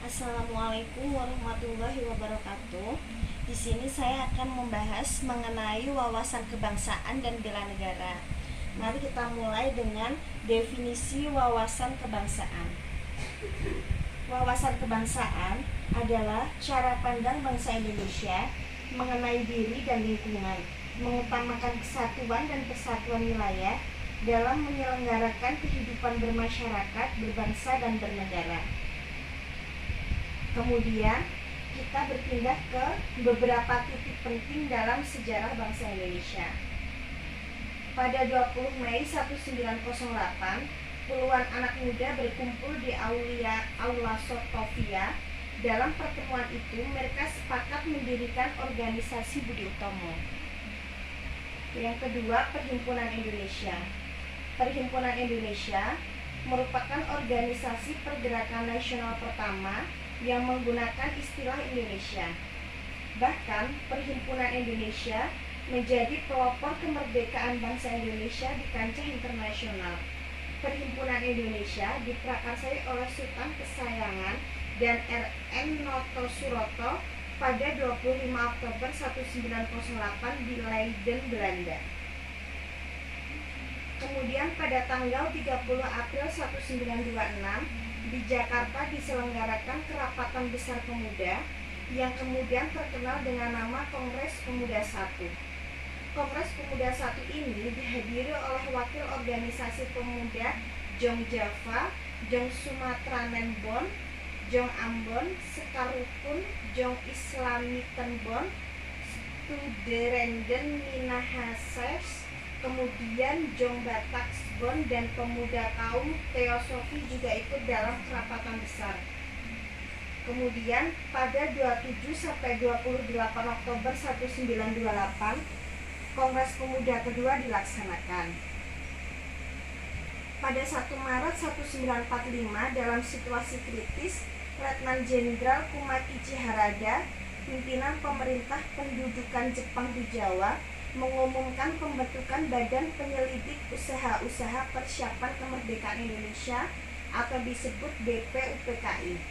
Assalamualaikum warahmatullahi wabarakatuh. Di sini saya akan membahas mengenai wawasan kebangsaan dan bela negara. Mari kita mulai dengan definisi wawasan kebangsaan. Wawasan kebangsaan adalah cara pandang bangsa Indonesia mengenai diri dan lingkungan, mengutamakan kesatuan dan persatuan wilayah dalam menyelenggarakan kehidupan bermasyarakat, berbangsa, dan bernegara. Kemudian kita berpindah ke beberapa titik penting dalam sejarah bangsa Indonesia. Pada 20 Mei 1908, puluhan anak muda berkumpul di Aula Sotovia. Dalam pertemuan itu, mereka sepakat mendirikan organisasi Budi Utomo. Yang kedua, Perhimpunan Indonesia. Perhimpunan Indonesia merupakan organisasi pergerakan nasional pertama yang menggunakan istilah Indonesia. Bahkan, Perhimpunan Indonesia menjadi pelopor kemerdekaan bangsa Indonesia di kancah internasional. Perhimpunan Indonesia diprakarsai oleh Sultan Kesayangan dan R.N. Noto Suroto pada 25 Oktober 1908 di Leiden, Belanda. Kemudian pada tanggal 30 April 1926 di Jakarta diselenggarakan Kerapatan Besar Pemuda yang kemudian terkenal dengan nama Kongres Pemuda I. Kongres Pemuda I ini dihadiri oleh wakil organisasi pemuda Jong Java, Jong Sumatra Nembon, Jong Ambon, Sekarukun, Jong Islami Tenbon, Studerenden Minahasa, kemudian Jong Bataksbon, dan pemuda kaum Teosofi juga ikut dalam kerapatan besar. Kemudian pada 27 sampai 28 Oktober 1928 Kongres Pemuda kedua dilaksanakan. Pada 1 Maret 1945 dalam situasi kritis, Letnan Jenderal Kumakichi Harada, pimpinan pemerintah pendudukan Jepang di Jawa, mengumumkan pembentukan Badan Penyelidik Usaha-Usaha Persiapan Kemerdekaan Indonesia atau disebut BPUPKI.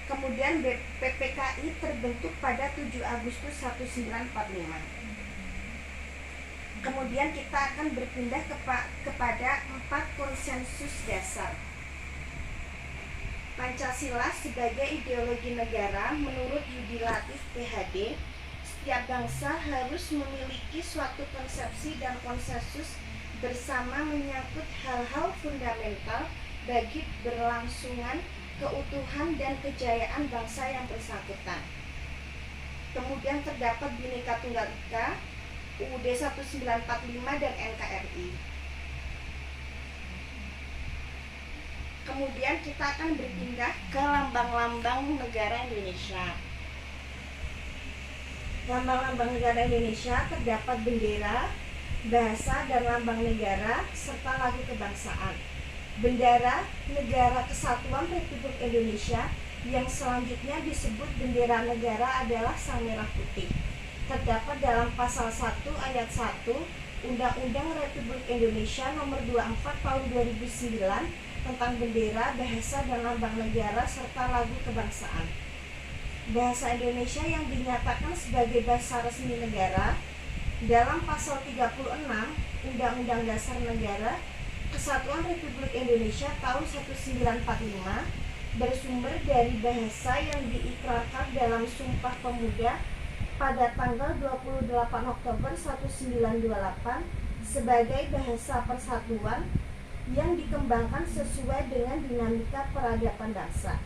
Kemudian BPUPKI terbentuk pada 7 Agustus 1945. Kemudian kita akan berpindah kepada 4 konsensus dasar. Pancasila sebagai ideologi negara menurut Yudi Latif PhD, setiap bangsa harus memiliki suatu konsepsi dan konsensus bersama menyangkut hal-hal fundamental bagi berlangsungan keutuhan dan kejayaan bangsa yang bersangkutan. Kemudian terdapat Bhinneka Tunggal Ika, UUD 1945 dan NKRI. Kemudian kita akan berpindah ke lambang-lambang negara Indonesia. Lambang-lambang negara Indonesia terdapat bendera, bahasa dan lambang negara, serta lagu kebangsaan. Bendera Negara Kesatuan Republik Indonesia yang selanjutnya disebut bendera negara adalah sang merah putih. Terdapat dalam pasal 1 ayat 1 Undang-Undang Republik Indonesia nomor 24 tahun 2009 tentang bendera, bahasa dan lambang negara serta lagu kebangsaan. Bahasa Indonesia yang dinyatakan sebagai bahasa resmi negara dalam pasal 36 Undang-Undang Dasar Negara Kesatuan Republik Indonesia tahun 1945 bersumber dari bahasa yang diikrarkan dalam Sumpah Pemuda pada tanggal 28 Oktober 1928 sebagai bahasa persatuan yang dikembangkan sesuai dengan dinamika peradaban bangsa.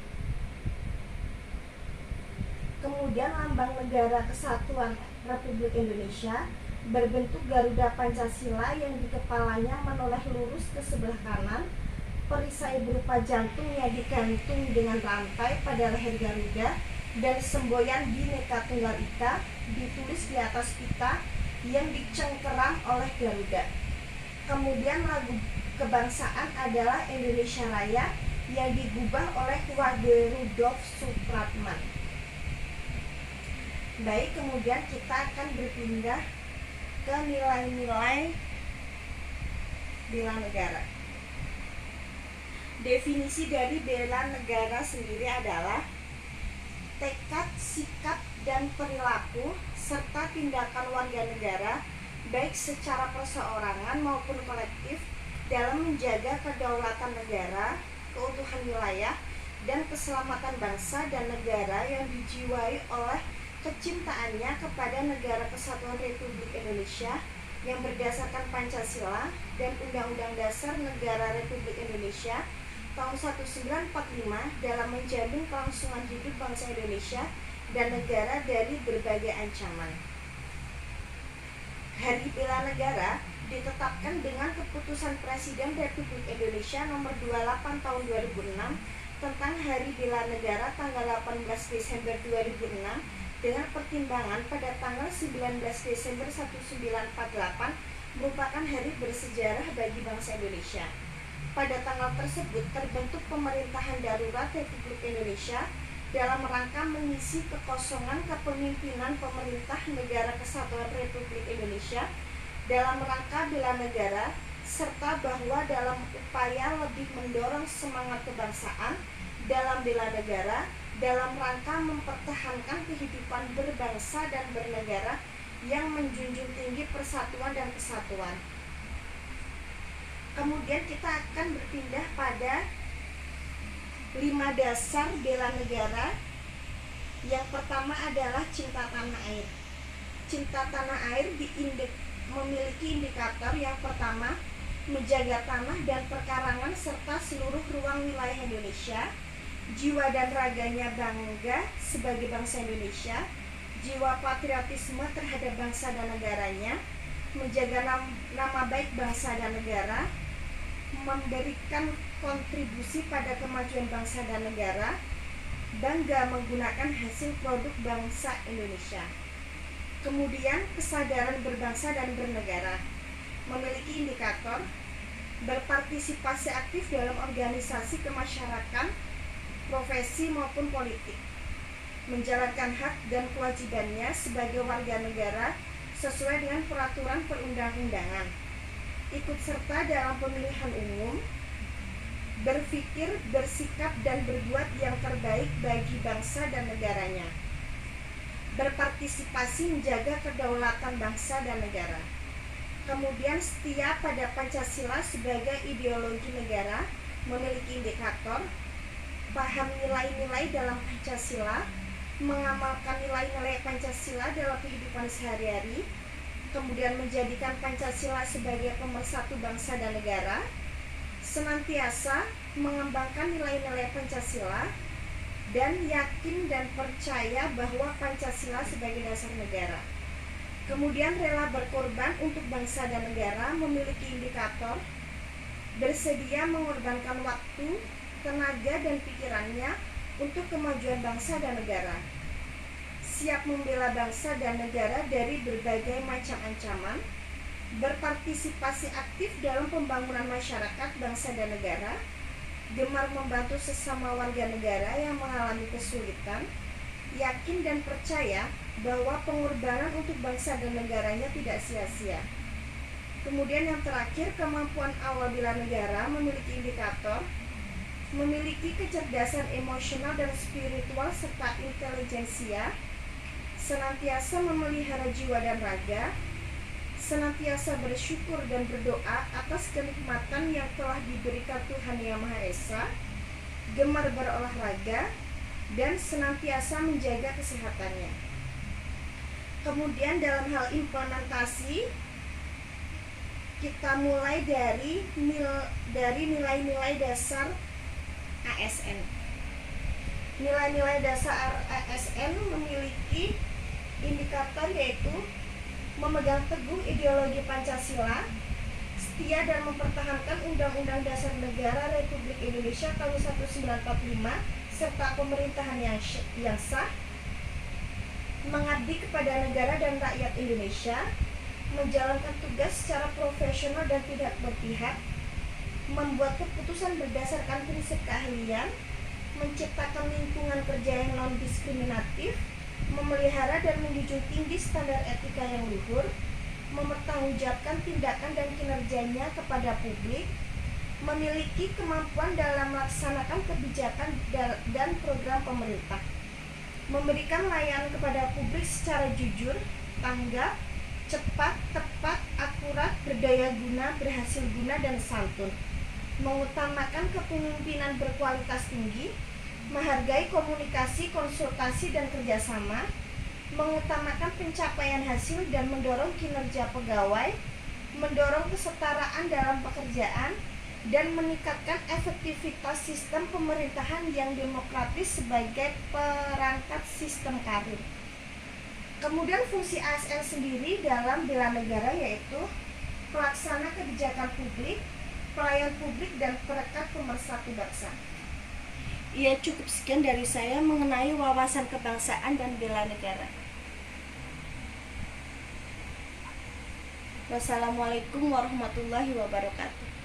Kemudian lambang negara Kesatuan Republik Indonesia berbentuk Garuda Pancasila yang di kepalanya menoleh lurus ke sebelah kanan, perisai berupa jantungnya digantung dengan rantai pada leher Garuda, dan semboyan Bhinneka Tunggal Ika ditulis di atas pita yang dicengkeram oleh Garuda. Kemudian lagu kebangsaan adalah Indonesia Raya yang digubah oleh Wage Rudolf Supratman. Baik, kemudian kita akan berpindah ke nilai-nilai bela negara. Definisi dari bela negara sendiri adalah tekad, sikap, dan perilaku serta tindakan warga negara baik secara perseorangan maupun kolektif dalam menjaga kedaulatan negara, keutuhan wilayah, dan keselamatan bangsa dan negara yang dijiwai oleh kecintaannya kepada Negara Kesatuan Republik Indonesia yang berdasarkan Pancasila dan Undang-Undang Dasar Negara Republik Indonesia tahun 1945 dalam menjamin kelangsungan hidup bangsa Indonesia dan negara dari berbagai ancaman. Hari Bela Negara ditetapkan dengan Keputusan Presiden Republik Indonesia Nomor 28 Tahun 2006 tentang Hari Bela Negara tanggal 18 Desember 2006 dengan pertimbangan pada tanggal 19 Desember 1948 merupakan hari bersejarah bagi bangsa Indonesia. Pada tanggal tersebut terbentuk pemerintahan darurat Republik Indonesia dalam rangka mengisi kekosongan kepemimpinan pemerintah Negara Kesatuan Republik Indonesia dalam rangka bela negara, serta bahwa dalam upaya lebih mendorong semangat kebangsaan dalam bela negara dalam rangka mempertahankan kehidupan berbangsa dan bernegara yang menjunjung tinggi persatuan dan kesatuan. Kemudian kita akan berpindah pada 5 dasar bela negara. Yang pertama adalah cinta tanah air. Cinta tanah air memiliki indikator yang pertama, menjaga tanah dan perkarangan serta seluruh ruang wilayah Indonesia. Jiwa dan raganya bangga sebagai bangsa Indonesia, jiwa patriotisme terhadap bangsa dan negaranya, menjaga nama baik bangsa dan negara, memberikan kontribusi pada kemajuan bangsa dan negara, bangga menggunakan hasil produk bangsa Indonesia. Kemudian kesadaran berbangsa dan bernegara, memiliki indikator berpartisipasi aktif dalam organisasi kemasyarakatan, profesi maupun politik, menjalankan hak dan kewajibannya sebagai warga negara sesuai dengan peraturan perundang-undangan, ikut serta dalam pemilihan umum, berpikir, bersikap, dan berbuat yang terbaik bagi bangsa dan negaranya, berpartisipasi menjaga kedaulatan bangsa dan negara. Kemudian setia pada Pancasila sebagai ideologi negara, memiliki indikator paham nilai-nilai dalam Pancasila, mengamalkan nilai-nilai Pancasila dalam kehidupan sehari-hari, kemudian menjadikan Pancasila sebagai pemersatu bangsa dan negara, senantiasa mengembangkan nilai-nilai Pancasila, dan yakin dan percaya bahwa Pancasila sebagai dasar negara. Kemudian rela berkorban untuk bangsa dan negara, memiliki indikator bersedia mengorbankan waktu, tenaga, dan pikirannya untuk kemajuan bangsa dan negara, siap membela bangsa dan negara dari berbagai macam ancaman, berpartisipasi aktif dalam pembangunan masyarakat, bangsa, dan negara, gemar membantu sesama warga negara yang mengalami kesulitan, yakin dan percaya bahwa pengorbanan untuk bangsa dan negaranya tidak sia-sia. Kemudian yang terakhir, kemampuan awal bela negara, memiliki indikator memiliki kecerdasan emosional dan spiritual serta intelijensia, senantiasa memelihara jiwa dan raga, senantiasa bersyukur dan berdoa atas kenikmatan yang telah diberikan Tuhan Yang Maha Esa, gemar berolahraga, dan senantiasa menjaga kesehatannya. Kemudian dalam hal implementasi, kita mulai dari nilai-nilai dasar ASN. Nilai-nilai dasar ASN memiliki indikator yaitu memegang teguh ideologi Pancasila, setia dan mempertahankan Undang-Undang Dasar Negara Republik Indonesia tahun 1945 serta pemerintahan yang sah, mengabdi kepada negara dan rakyat Indonesia, menjalankan tugas secara profesional dan tidak berpihak, membuat keputusan berdasarkan prinsip keahlian, menciptakan lingkungan kerja yang non-diskriminatif, memelihara dan menjunjung tinggi standar etika yang luhur, mempertanggungjawabkan tindakan dan kinerjanya kepada publik, memiliki kemampuan dalam melaksanakan kebijakan dan program pemerintah. memberikan layanan kepada publik secara jujur, tanggap, cepat, tepat, akurat, berdaya guna, berhasil guna, dan santun, mengutamakan kepemimpinan berkualitas tinggi, menghargai komunikasi, konsultasi, dan kerjasama, mengutamakan pencapaian hasil dan mendorong kinerja pegawai, mendorong kesetaraan dalam pekerjaan, dan meningkatkan efektivitas sistem pemerintahan yang demokratis sebagai perangkat sistem karir. Kemudian fungsi ASN sendiri dalam bela negara yaitu pelaksana kebijakan publik, pelayan publik, dan perekat pemersatu bangsa. Ya, cukup sekian dari saya mengenai wawasan kebangsaan dan bela negara. Wassalamualaikum warahmatullahi wabarakatuh.